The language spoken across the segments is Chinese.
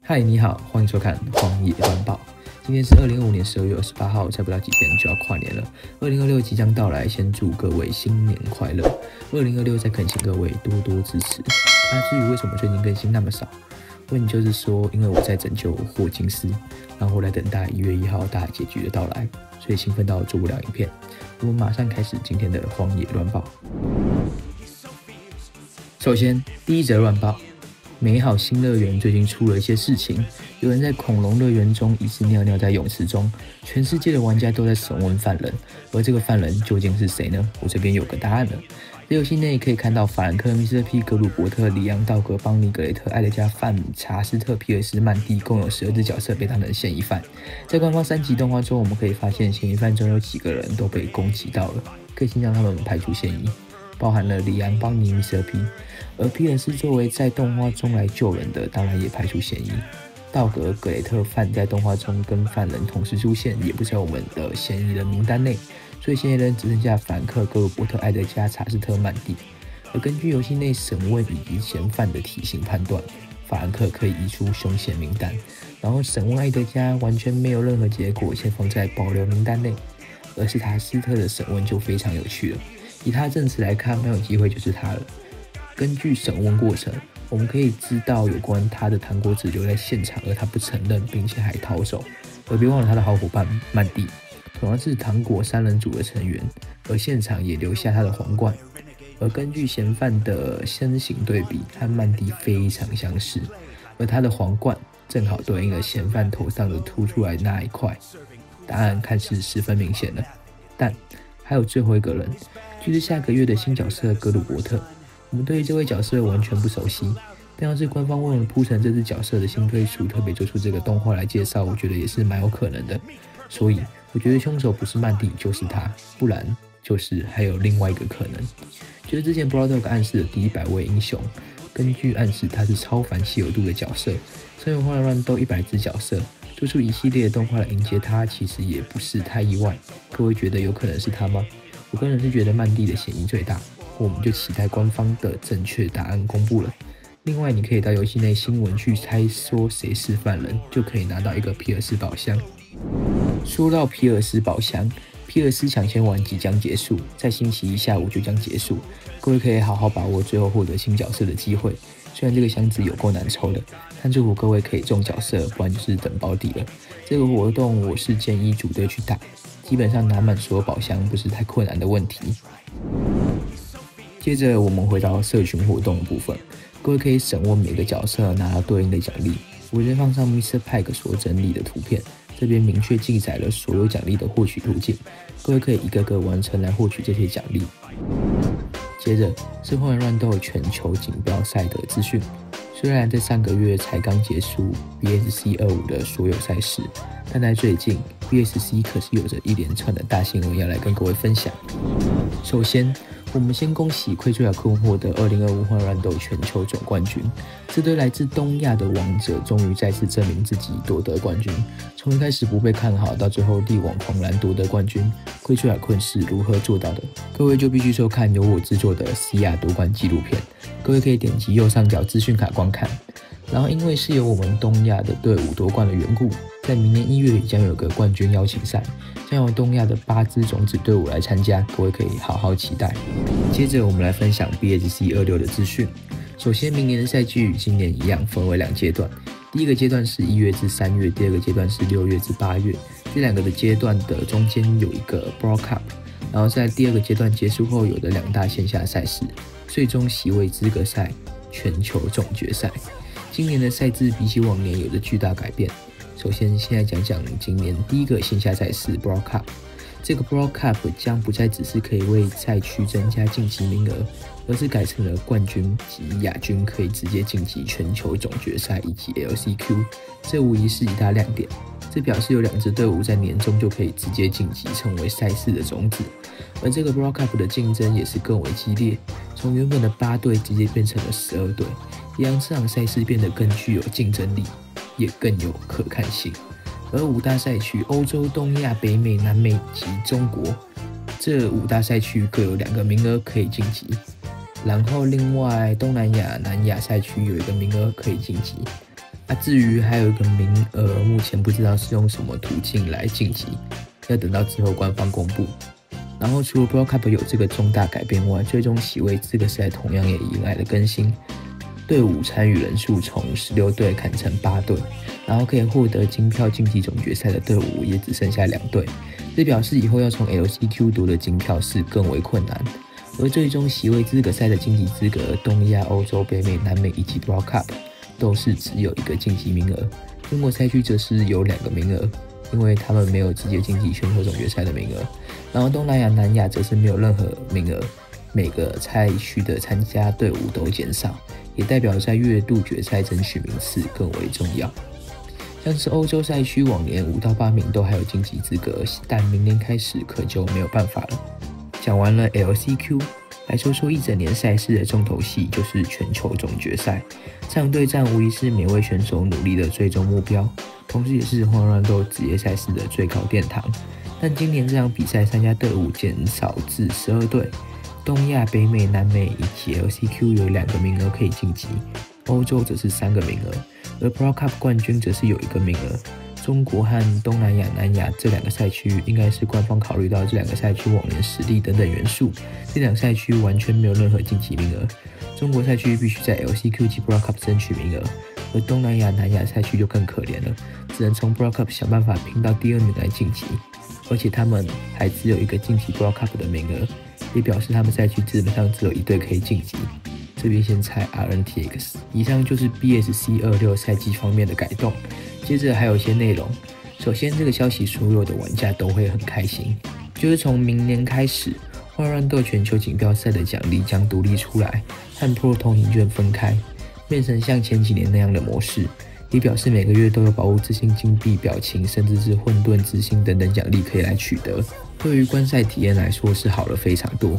嗨，你好，歡迎收看《荒野亂報》。今天是2025年12月28號，再不到幾天就要跨年了。2026即將到來，先祝各位新年快樂。2026再懇請各位多多支持。至於為什麼最近更新那麼少，問題就是說，因為我在拯救霍金斯，然後我來等待1月1號大結局的到來，所以興奮到做不了影片。我們馬上開始今天的荒野亂報。首先，第一則亂報。美好新樂園最近出了一些事情，有人在恐龍樂園中疑似尿尿在泳池中，全世界的玩家都在審問犯人，而這個犯人究竟是誰呢？我這邊有個答案了。在遊戲內可以看到法蘭克、Mr. P、格魯伯特、里昂、道格、邦尼、格雷特、艾德加、范、查斯特、皮爾斯、曼蒂，共有12隻角色被當成嫌疑犯。在官方3集動畫中，我們可以發現嫌疑犯中有幾個人都被攻擊到了，可以先讓他們排除嫌疑，包含了里昂、邦尼、Mr. P。而皮爾斯作為在動畫中來救人的，當然也排除嫌疑。道格、格雷特、范在動畫中跟犯人同時出現，也不在我們的嫌疑人名單內，所以嫌疑人只剩下法蘭克、格魯伯特、艾德加、查斯特、曼蒂。而根據遊戲內審問以及嫌犯的體型判斷，法蘭克可以移出兇嫌名單，然後審問艾德加完全沒有任何結果，先放在保留名單內。而是查斯特的審問就非常有趣了，以他證詞來看，蠻有機會就是他了。根據審問過程，我們可以知道有關他的糖果紙留在現場，而他不承認，並且還逃走。而別忘了他的好夥伴曼蒂，同樣是糖果3人組的成員，而現場也留下他的皇冠。而根據嫌犯的身形對比，和曼蒂非常相似，而他的皇冠正好對應了嫌犯頭上的凸出來那一塊。答案看似十分明顯了，但還有最後一個人，就是下個月的新角色格魯伯特。我們對於這位角色完全不熟悉，但要是官方為了鋪陳這隻角色的新推出，特別做出這個動畫來介紹，我覺得也是蠻有可能的。所以我覺得兇手不是曼蒂就是他，不然就是還有另外一個可能，就是之前 Blood Dog 暗示的第100位英雄，根據暗示他是超凡稀有度的角色，身為荒野亂鬥100隻角色，做出一系列的動畫來迎接他，其實也不是太意外。各位覺得有可能是他嗎？我個人是覺得曼蒂的嫌疑最大。我們就期待官方的正確答案公布了。另外，你可以到遊戲內新聞去猜說誰是犯人，就可以拿到一個皮爾斯寶箱。說到皮爾斯寶箱，皮爾斯搶先玩即將結束，在星期一下午就將結束。各位可以好好把握最後獲得新角色的機會。雖然這個箱子有夠難抽的，但祝福各位可以中角色，不然就是等保底了。這個活動我是建議組隊去打，基本上拿滿所有寶箱不是太困難的問題。接着我們回到社群活動的部分，各位可以審問每個角色拿到對應的獎勵。我會放上 Mr. Pike 所整理的圖片，這邊明確記載了所有獎勵的獲取途徑，各位可以一個個完成來獲取這些獎勵。接着是荒野亂鬥全球錦標賽的資訊，雖然在上個月才剛結束 BSC 25的所有賽事，但在最近 BSC 可是有着一連串的大新聞要來跟各位分享。首先，我們先恭喜奎崔亞坤獲得2025荒野亂鬥全球總冠軍。這對來自東亞的王者終於再次證明自己奪得冠軍。從一開始不被看好，到最後力挽狂瀾奪得冠軍，奎崔亞坤是如何做到的？各位就必須收看由我制作的 CR 奪冠紀錄片。各位可以點擊右上角資訊卡觀看。然後，因為是由我們東亞的隊伍奪冠的緣故，在明年1月將有個冠軍邀請賽，將由東亞的8支種子隊伍來參加，各位可以好好期待。接着，我們來分享 BSC 26的資訊。首先，明年的賽季與今年一樣，分為2階段。第一個階段是1月至3月，第二個階段是6月至8月。這2個的階段的中間有一個 Brawl Cup， 然後在第2個階段結束後，有的2大線下賽事，最終席位資格賽、全球總決賽。今年的賽制比起往年有着巨大改變。首先，現在講講今年第一個線下賽事 Brawl Cup。這個 Brawl Cup 將不再只是可以為賽區增加晉級名額，而是改成了冠軍及亞軍可以直接晉級全球總決賽以及 LCQ， 這無疑是一大亮點。這表示有2支隊伍在年中就可以直接晉級，成為賽事的種子。而這個 Brawl Cup 的競爭也是更為激烈，從原本的8隊直接變成了12隊，也讓這場賽事變得更具有競爭力，也更有可看性。而5大賽區歐洲、東亞、北美、南美及中國這5大賽區各有2個名額可以晉級，然後另外東南亞、南亞賽區有1個名額可以晉級。至於還有一個名額，目前不知道是用什麼途徑來晉級，要等到之後官方公布。然後除了 Pro Cup 有這個重大改變外，最終席位資格賽同樣也迎來了更新，隊伍參與人數從16隊砍成8隊，然後可以獲得金票晉級總決賽的隊伍也只剩下2隊，這表示以後要從 LCQ 奪得金票是更為困難。而最終席位資格賽的晉級資格，東亞、歐洲、北美、南美以及 Pro Cup 都是只有一個晉級名額，中國賽區則是有2個名額，因為他們沒有直接晉級全球總決賽的名額。然後東南亞、南亞則是沒有任何名額，每個賽區的參加隊伍都減少，也代表在月度決賽爭取名次更為重要。像是歐洲賽區往年5到8名都還有晉級資格，但明年開始可就沒有辦法了。講完了 LCQ， 來說說一整年賽事的重頭戲，就是全球總決賽。這場對戰無疑是每位選手努力的最終目標，同時也是荒亂鬥職業賽事的最高殿堂。但今年這場比賽參加隊伍減少至12隊，東亞、北美、南美以及 LCQ 有2個名額可以晉級，歐洲則是3個名額，而 Pro Cup 冠軍則是有1個名額。中國和東南亞、南亞這2個賽區，應該是官方考慮到這2個賽區往年實力等等元素，這2個賽區完全沒有任何晉級名額。中國賽區必須在 LCQ 及 Pro Cup 爭取名額，而東南亞、南亞賽區就更可憐了，只能從 Pro Cup 想辦法拼到第2名來晉級，而且他們還只有1個晉級 Pro Cup 的名額，也表示他們賽區基本上只有1隊可以晉級。這邊先猜 RNTX。以上就是 BSC26 賽季方面的改動。接着還有一些內容。首先，這個消息所有的玩家都會很開心，就是從明年開始，荒亂鬥全球錦標賽的獎勵將獨立出來，和 Pro 通行券分開，變成像前幾年那樣的模式，也表示每個月都有寶物之星、金幣、表情，甚至是混沌之星等等獎勵可以來取得。對於觀賽體驗來說是好了非常多，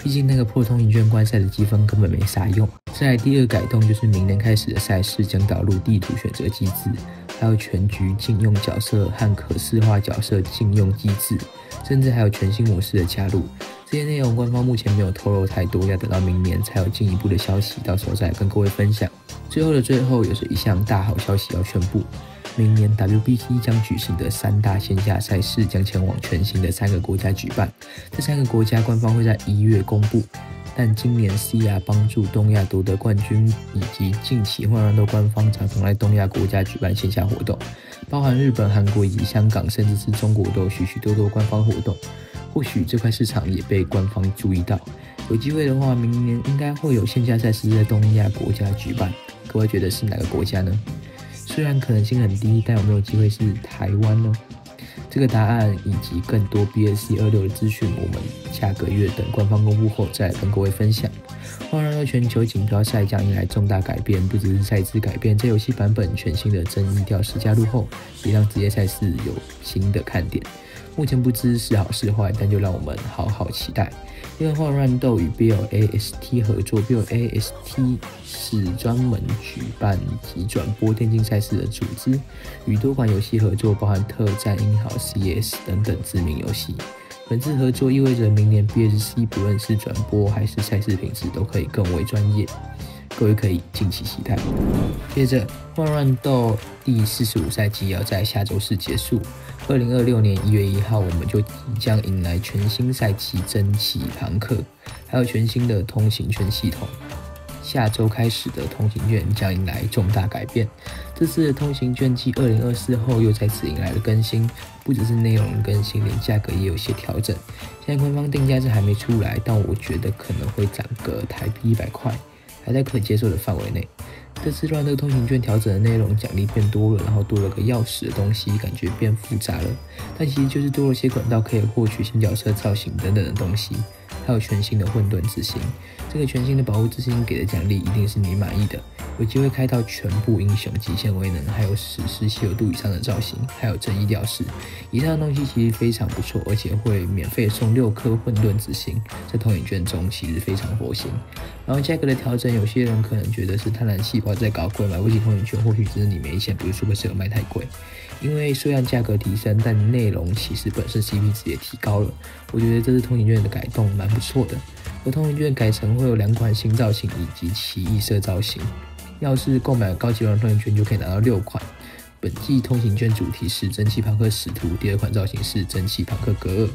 畢竟那個 Pro 通行券觀賽的積分根本沒啥用。再來第2個改動就是明年開始的賽事將導入地圖選擇機制，還有全局禁用角色和可視化角色禁用機制，甚至還有全新模式的加入。這些內容官方目前沒有透露太多，要等到明年才有進一步的消息，到時候再來跟各位分享。最後的最後，有着一項大好消息要宣布，明年 WBC 將舉行的3大線下賽事將前往全新的3個國家舉辦，這3個國家官方會在1月公布。但今年 CR 幫助東亞奪得冠軍，以及近期荒亂鬥官方常常在東亞國家舉辦線下活動，包含日本、韓國以及香港，甚至是中國都有許多官方活動。或許這塊市場也被官方注意到，有機會的話，明年應該會有線下賽事在東亞國家舉辦。各位覺得是哪個國家呢？雖然可能性很低，但有沒有機會是台灣呢？這個答案以及更多 BSC26 的資訊，我們下個月等官方公布後再來跟各位分享。荒亂鬥全球錦標賽將迎來重大改變，不只是賽制改變，在遊戲版本全新的爭議調適加入後，也讓職業賽事有新的看點。目前不知是好是壞，但就讓我們好好期待。因為荒亂鬥與 BLAST 合作 ，BLAST 是專門舉辦及轉播電競賽事的組織，與多款遊戲合作，包含特戰、英豪、CS 等等知名遊戲。本次合作意味着明年 BSC 不論是轉播還是賽事品質都可以更為專業，各位可以敬請期待。接着，荒亂鬥第45賽季要在下周四結束。2026年1月1號，我們就即將迎來全新賽季蒸汽朋克，還有全新的通行券系統。下周開始的通行券將迎來重大改變。這次的通行券繼2024後又再次迎來了更新，不只是內容更新，連價格也有些調整。現在官方定價是還沒出來，但我覺得可能會漲個台幣100塊，還在可接受的範圍內。這次亂鬥通行券調整的內容獎勵變多了，然後多了個鑰匙的東西，感覺變複雜了。但其實就是多了些管道可以獲取新角色造型等等的東西，還有全新的混沌之星。這個全新的寶物之星給的獎勵一定是你滿意的，有機會開到全部英雄極限威能，還有史詩稀有度以上的造型，還有正義吊飾。以上的東西其實非常不錯，而且會免費送6顆混沌之星，在通行券中其實非常活心。然後價格的調整，有些人可能覺得是貪婪細胞在搞貴，買不起通行券，或許只是你沒錢，不是Supercell賣太貴。因為雖然價格提升，但內容其實本身 CP 值也提高了。我覺得這次通行券的改動蠻不錯的。而通行券改成會有2款新造型以及奇異色造型，要是購買高級通行券就可以拿到6款。本季通行券主題是蒸汽朋克使徒，第2款造型是蒸汽朋克格爾。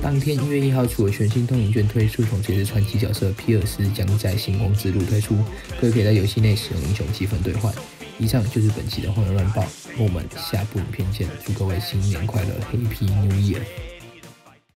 當天1月1號，除了全新通行券推出，從這次傳奇角色皮爾斯將在星光之路推出，各位可以在遊戲內使用英雄積分兌換。以上就是本期的荒野亂報，我們下部影片見，祝各位新年快樂 ，Happy New Year！